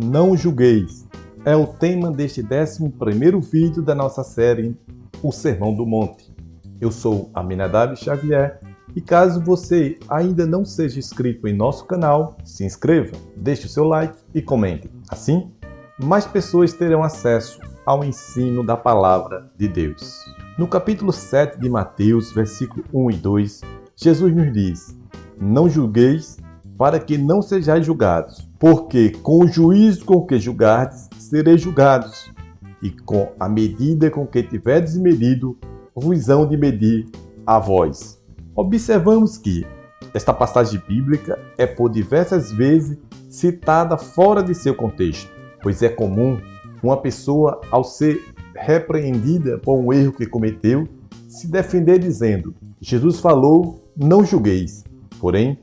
Não julgueis é o tema deste 11º vídeo da nossa série O Sermão do Monte. Eu sou Aminadab Xavier e caso você ainda não seja inscrito em nosso canal, se inscreva, deixe o seu like e comente. Assim, mais pessoas terão acesso ao ensino da Palavra de Deus. No capítulo 7 de Mateus, versículo 1 e 2, Jesus nos diz: Não julgueis para que não sejais julgados, porque com o juízo com que julgardes, sereis julgados, e com a medida com que tiverdes medido, vos hão de medir a vós. Observamos que esta passagem bíblica é por diversas vezes citada fora de seu contexto, pois é comum uma pessoa, ao ser repreendida por um erro que cometeu, se defender dizendo: Jesus falou, não julgueis. Porém,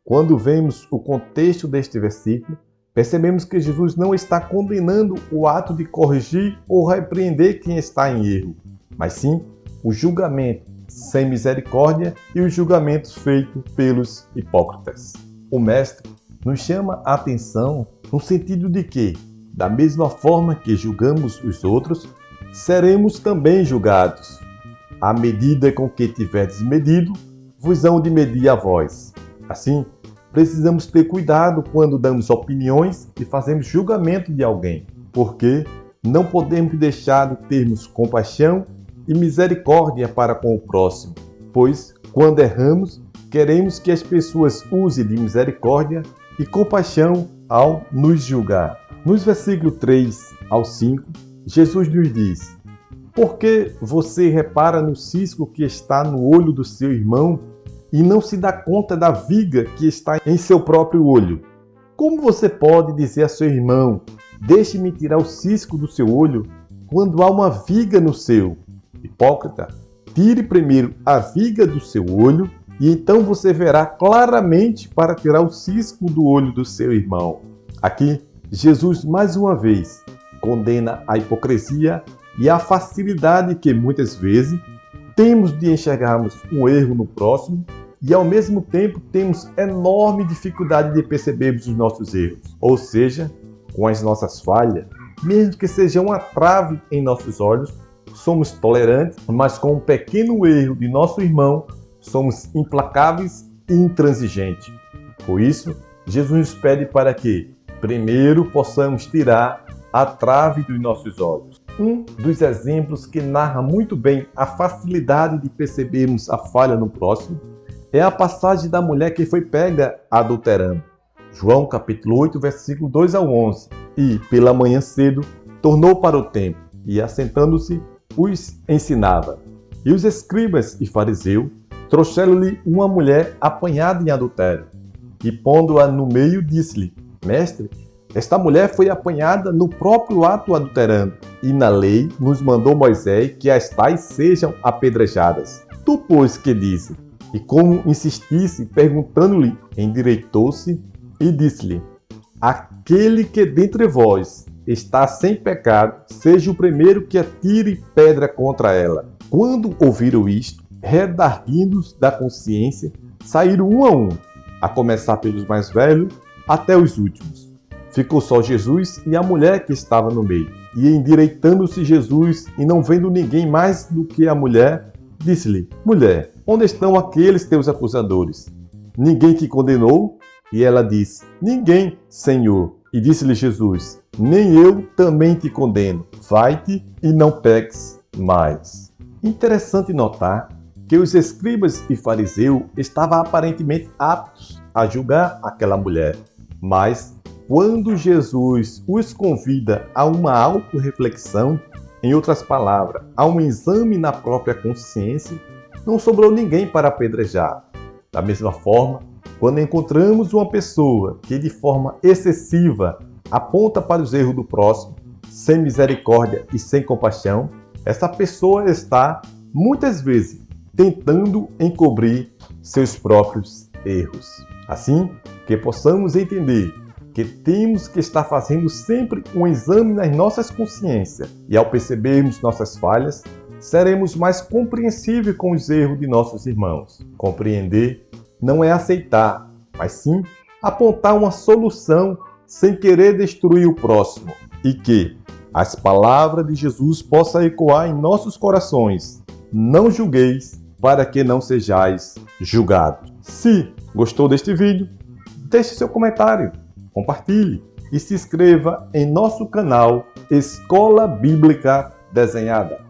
quando vemos o contexto deste versículo, percebemos que Jesus não está condenando o ato de corrigir ou repreender quem está em erro, mas sim o julgamento sem misericórdia e os julgamentos feitos pelos hipócritas. O Mestre nos chama a atenção no sentido de que, da mesma forma que julgamos os outros, seremos também julgados. À medida com que tiverdes medido, vos hão de medir a vós. Assim, precisamos ter cuidado quando damos opiniões e fazemos julgamento de alguém, porque não podemos deixar de termos compaixão e misericórdia para com o próximo, pois, quando erramos, queremos que as pessoas usem de misericórdia e compaixão ao nos julgar. Nos versículos 3 ao 5, Jesus nos diz: Por que você repara no cisco que está no olho do seu irmão e não se dá conta da viga que está em seu próprio olho? Como você pode dizer a seu irmão: Deixe-me tirar o cisco do seu olho, quando há uma viga no seu? Hipócrita, tire primeiro a viga do seu olho e então você verá claramente para tirar o cisco do olho do seu irmão. Aqui, Jesus mais uma vez condena a hipocrisia e a facilidade que muitas vezes temos de enxergarmos um erro no próximo e ao mesmo tempo temos enorme dificuldade de percebermos os nossos erros, ou seja, com as nossas falhas, mesmo que seja uma trave em nossos olhos, somos tolerantes, mas com um pequeno erro de nosso irmão, somos implacáveis e intransigentes. Por isso, Jesus nos pede para que, primeiro, possamos tirar a trave dos nossos olhos. Um dos exemplos que narra muito bem a facilidade de percebermos a falha no próximo é a passagem da mulher que foi pega adulterando. João capítulo 8, versículo 2 ao 11. E, pela manhã cedo, tornou para o templo, e assentando-se, os ensinava. E os escribas e fariseus trouxeram-lhe uma mulher apanhada em adultério. E pondo-a no meio, disse-lhe: Mestre, esta mulher foi apanhada no próprio ato adulterando, e na lei nos mandou Moisés que as tais sejam apedrejadas. Tu, pois, que disse? E como insistisse, perguntando-lhe, endireitou-se e disse-lhe: Aquele que dentre vós está sem pecado, seja o primeiro que atire pedra contra ela. Quando ouviram isto, redarguindo da consciência, saíram um, a começar pelos mais velhos até os últimos. Ficou só Jesus e a mulher que estava no meio. E endireitando-se Jesus, e não vendo ninguém mais do que a mulher, disse-lhe: Mulher, onde estão aqueles teus acusadores? Ninguém te condenou? E ela disse: Ninguém, Senhor. E disse-lhe Jesus: Nem eu também te condeno. Vai-te e não peques mais. Interessante notar que os escribas e fariseus estavam aparentemente aptos a julgar aquela mulher. Mas, quando Jesus os convida a uma autorreflexão, em outras palavras, a um exame na própria consciência, não sobrou ninguém para apedrejar. Da mesma forma, quando encontramos uma pessoa que de forma excessiva aponta para os erros do próximo, sem misericórdia e sem compaixão, essa pessoa está, muitas vezes, tentando encobrir seus próprios erros. Assim, que possamos entender que temos que estar fazendo sempre um exame nas nossas consciências e ao percebermos nossas falhas, seremos mais compreensíveis com os erros de nossos irmãos. Compreender não é aceitar, mas sim apontar uma solução sem querer destruir o próximo e que as palavras de Jesus possam ecoar em nossos corações. Não julgueis, para que não sejais julgados. Se gostou deste vídeo, deixe seu comentário, compartilhe e se inscreva em nosso canal Escola Bíblica Desenhada.